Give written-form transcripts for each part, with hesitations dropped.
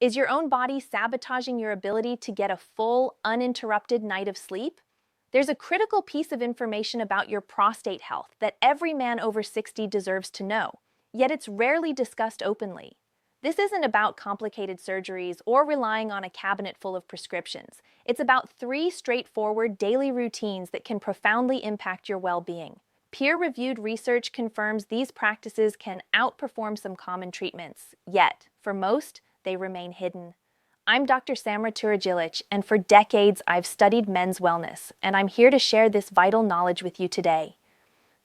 Is your own body sabotaging your ability to get a full, uninterrupted night of sleep? There's a critical piece of information about your prostate health that every man over 60 deserves to know, yet it's rarely discussed openly. This isn't about complicated surgeries or relying on a cabinet full of prescriptions. It's about 3 straightforward daily routines that can profoundly impact your well-being. Peer-reviewed research confirms these practices can outperform some common treatments, yet, for most, they remain hidden. I'm Dr. Samra Turajilic, and for decades I've studied men's wellness, and I'm here to share this vital knowledge with you today.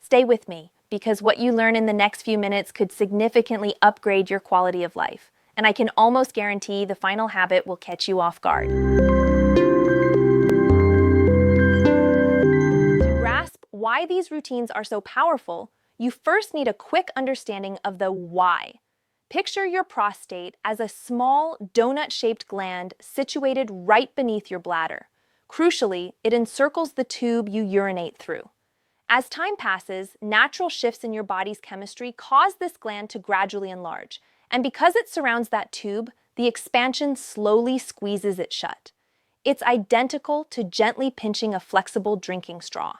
Stay with me, because what you learn in the next few minutes could significantly upgrade your quality of life, and I can almost guarantee the final habit will catch you off guard. To grasp why these routines are so powerful, you first need a quick understanding of the why. Picture your prostate as a small, donut-shaped gland situated right beneath your bladder. Crucially, it encircles the tube you urinate through. As time passes, natural shifts in your body's chemistry cause this gland to gradually enlarge, and because it surrounds that tube, the expansion slowly squeezes it shut. It's identical to gently pinching a flexible drinking straw.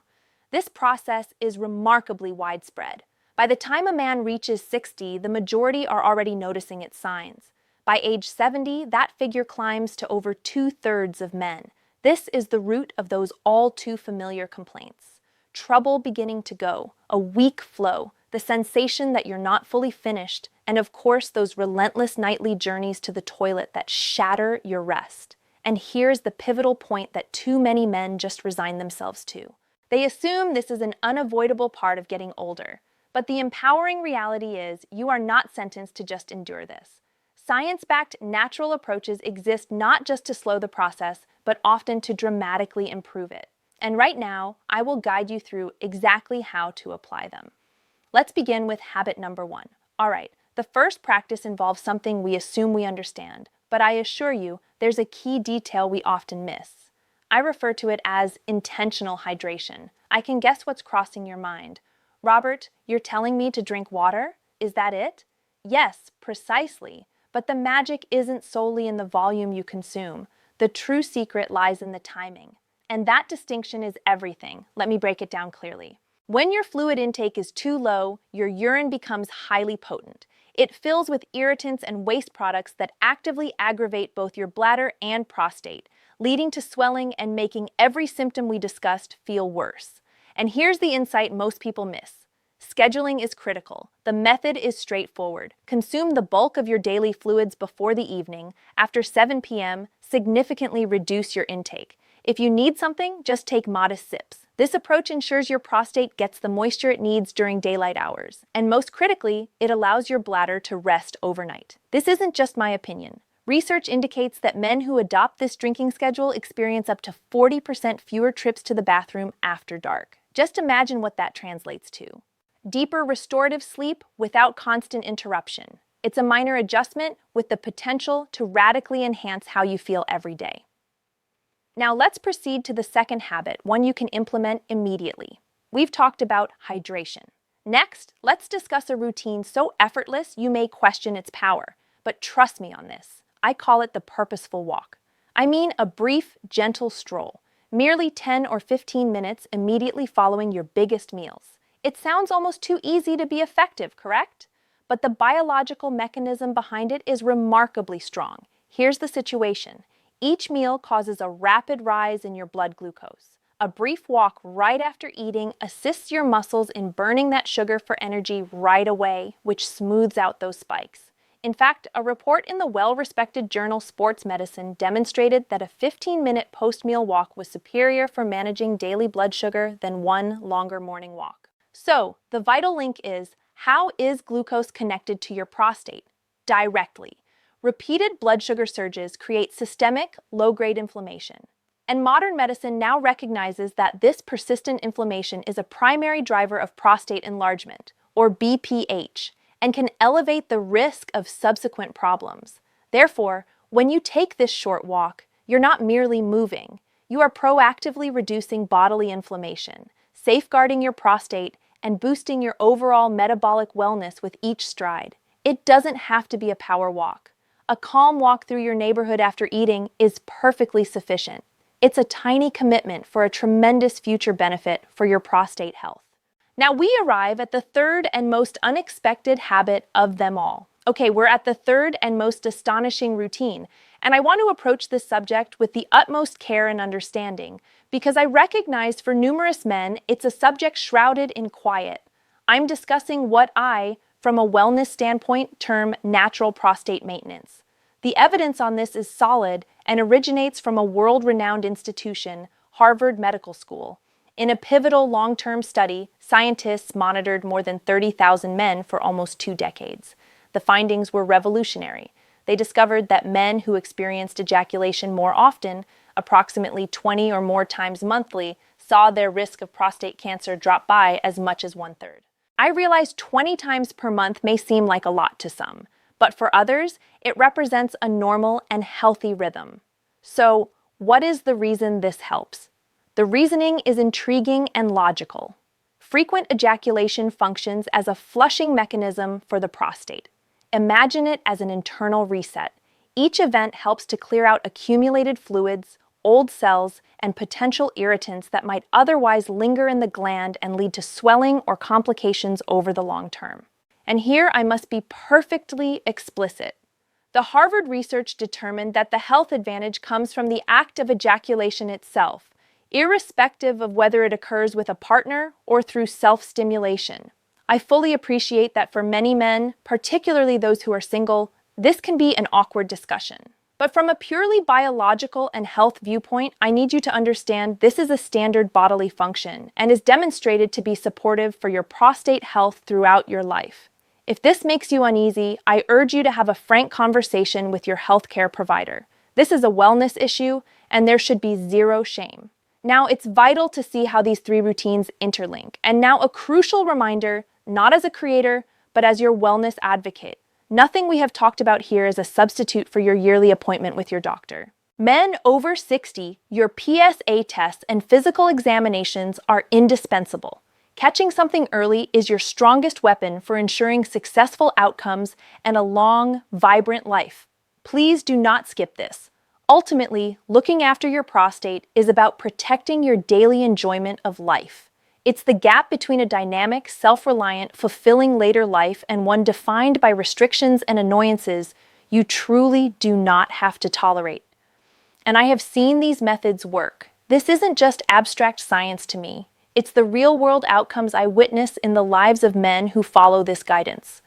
This process is remarkably widespread. By the time a man reaches 60, the majority are already noticing its signs. By age 70, that figure climbs to over 2/3 of men. This is the root of those all too familiar complaints. Trouble beginning to go, a weak flow, the sensation that you're not fully finished, and of course those relentless nightly journeys to the toilet that shatter your rest. And here's the pivotal point that too many men just resign themselves to. They assume this is an unavoidable part of getting older. But the empowering reality is you are not sentenced to just endure this. Science-backed natural approaches exist not just to slow the process, but often to dramatically improve it. And right now, I will guide you through exactly how to apply them. Let's begin with habit number 1. All right, the first practice involves something we assume we understand, but I assure you, there's a key detail we often miss. I refer to it as intentional hydration. I can guess what's crossing your mind. Robert, you're telling me to drink water? Is that it? Yes, precisely. But the magic isn't solely in the volume you consume. The true secret lies in the timing. And that distinction is everything. Let me break it down clearly. When your fluid intake is too low, your urine becomes highly potent. It fills with irritants and waste products that actively aggravate both your bladder and prostate, leading to swelling and making every symptom we discussed feel worse. And here's the insight most people miss. Scheduling is critical. The method is straightforward. Consume the bulk of your daily fluids before the evening. After 7 p.m., significantly reduce your intake. If you need something, just take modest sips. This approach ensures your prostate gets the moisture it needs during daylight hours. And most critically, it allows your bladder to rest overnight. This isn't just my opinion. Research indicates that men who adopt this drinking schedule experience up to 40% fewer trips to the bathroom after dark. Just imagine what that translates to. Deeper restorative sleep without constant interruption. It's a minor adjustment with the potential to radically enhance how you feel every day. Now let's proceed to the second habit, one you can implement immediately. We've talked about hydration. Next, let's discuss a routine so effortless you may question its power. But trust me on this. I call it the purposeful walk. I mean a brief, gentle stroll. Merely 10 or 15 minutes immediately following your biggest meals. It sounds almost too easy to be effective, correct? But the biological mechanism behind it is remarkably strong. Here's the situation. Each meal causes a rapid rise in your blood glucose. A brief walk right after eating assists your muscles in burning that sugar for energy right away, which smooths out those spikes. In fact, a report in the well-respected journal Sports Medicine demonstrated that a 15-minute post-meal walk was superior for managing daily blood sugar than one longer morning walk. So, the vital link is, how is glucose connected to your prostate? Directly. Repeated blood sugar surges create systemic, low-grade inflammation. And modern medicine now recognizes that this persistent inflammation is a primary driver of prostate enlargement, or BPH, and can elevate the risk of subsequent problems. Therefore, when you take this short walk, you're not merely moving. You are proactively reducing bodily inflammation, safeguarding your prostate, and boosting your overall metabolic wellness with each stride. It doesn't have to be a power walk. a calm walk through your neighborhood after eating is perfectly sufficient. It's a tiny commitment for a tremendous future benefit for your prostate health. Now we arrive at the third and most unexpected habit of them all. Okay, we're at the third and most astonishing routine, and I want to approach this subject with the utmost care and understanding, because I recognize for numerous men it's a subject shrouded in quiet. I'm discussing what I, from a wellness standpoint, term natural prostate maintenance. The evidence on this is solid and originates from a world-renowned institution, Harvard Medical School. In a pivotal long-term study, scientists monitored more than 30,000 men for almost 2 decades. The findings were revolutionary. They discovered that men who experienced ejaculation more often, approximately 20 or more times monthly, saw their risk of prostate cancer drop by as much as 1/3. I realize 20 times per month may seem like a lot to some, but for others, it represents a normal and healthy rhythm. So, what is the reason this helps? The reasoning is intriguing and logical. Frequent ejaculation functions as a flushing mechanism for the prostate. Imagine it as an internal reset. Each event helps to clear out accumulated fluids, old cells, and potential irritants that might otherwise linger in the gland and lead to swelling or complications over the long term. And here I must be perfectly explicit. The Harvard research determined that the health advantage comes from the act of ejaculation itself, irrespective of whether it occurs with a partner or through self-stimulation. I fully appreciate that for many men, particularly those who are single, this can be an awkward discussion. But from a purely biological and health viewpoint, I need you to understand this is a standard bodily function and is demonstrated to be supportive for your prostate health throughout your life. If this makes you uneasy, I urge you to have a frank conversation with your healthcare provider. This is a wellness issue, and there should be zero shame. Now, it's vital to see how these 3 routines interlink. And now a crucial reminder, not as a creator, but as your wellness advocate. Nothing we have talked about here is a substitute for your yearly appointment with your doctor. Men over 60, your PSA tests and physical examinations are indispensable. Catching something early is your strongest weapon for ensuring successful outcomes and a long, vibrant life. Please do not skip this. Ultimately, looking after your prostate is about protecting your daily enjoyment of life. It's the gap between a dynamic, self-reliant, fulfilling later life and one defined by restrictions and annoyances you truly do not have to tolerate. And I have seen these methods work. This isn't just abstract science to me. It's the real-world outcomes I witness in the lives of men who follow this guidance.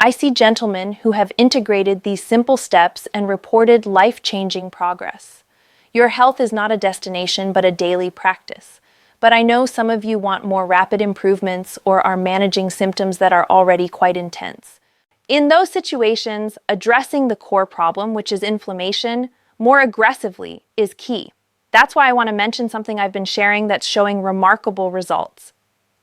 I see gentlemen who have integrated these simple steps and reported life-changing progress. Your health is not a destination but a daily practice. But I know some of you want more rapid improvements or are managing symptoms that are already quite intense. In those situations, addressing the core problem, which is inflammation, more aggressively is key. That's why I want to mention something I've been sharing that's showing remarkable results.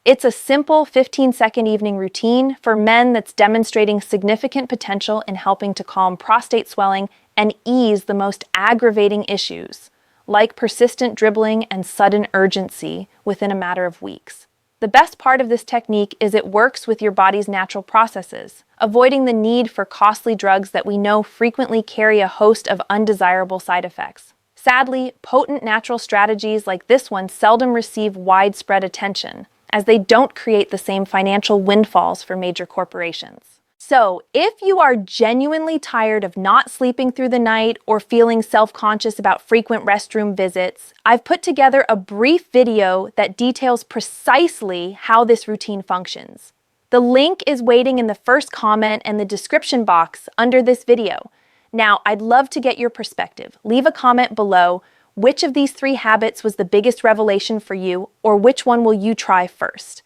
It's a simple 15-second evening routine for men that's demonstrating significant potential in helping to calm prostate swelling and ease the most aggravating issues, like persistent dribbling and sudden urgency within a matter of weeks. The best part of this technique is it works with your body's natural processes, avoiding the need for costly drugs that we know frequently carry a host of undesirable side effects. Sadly, potent natural strategies like this one seldom receive widespread attention, as they don't create the same financial windfalls for major corporations. So, if you are genuinely tired of not sleeping through the night or feeling self-conscious about frequent restroom visits, I've put together a brief video that details precisely how this routine functions. The link is waiting in the first comment and the description box under this video. Now, I'd love to get your perspective. Leave a comment below. Which of these 3 habits was the biggest revelation for you, or which one will you try first?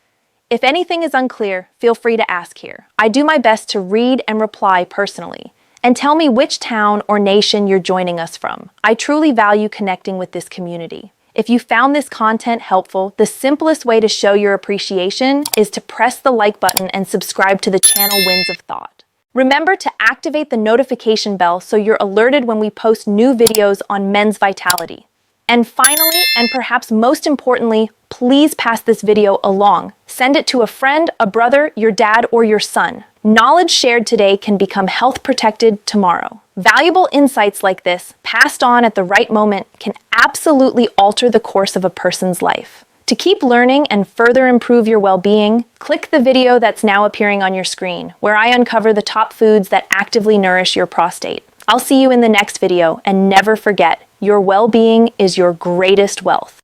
If anything is unclear, feel free to ask here. I do my best to read and reply personally. And tell me which town or nation you're joining us from. I truly value connecting with this community. If you found this content helpful, the simplest way to show your appreciation is to press the like button and subscribe to the channel Winds of Thought. Remember to activate the notification bell so you're alerted when we post new videos on men's vitality. And finally, and perhaps most importantly, please pass this video along. Send it to a friend, a brother, your dad, or your son. Knowledge shared today can become health protected tomorrow. Valuable insights like this, passed on at the right moment, can absolutely alter the course of a person's life. To keep learning and further improve your well-being, click the video that's now appearing on your screen, where I uncover the top foods that actively nourish your prostate. I'll see you in the next video, and never forget, your well-being is your greatest wealth.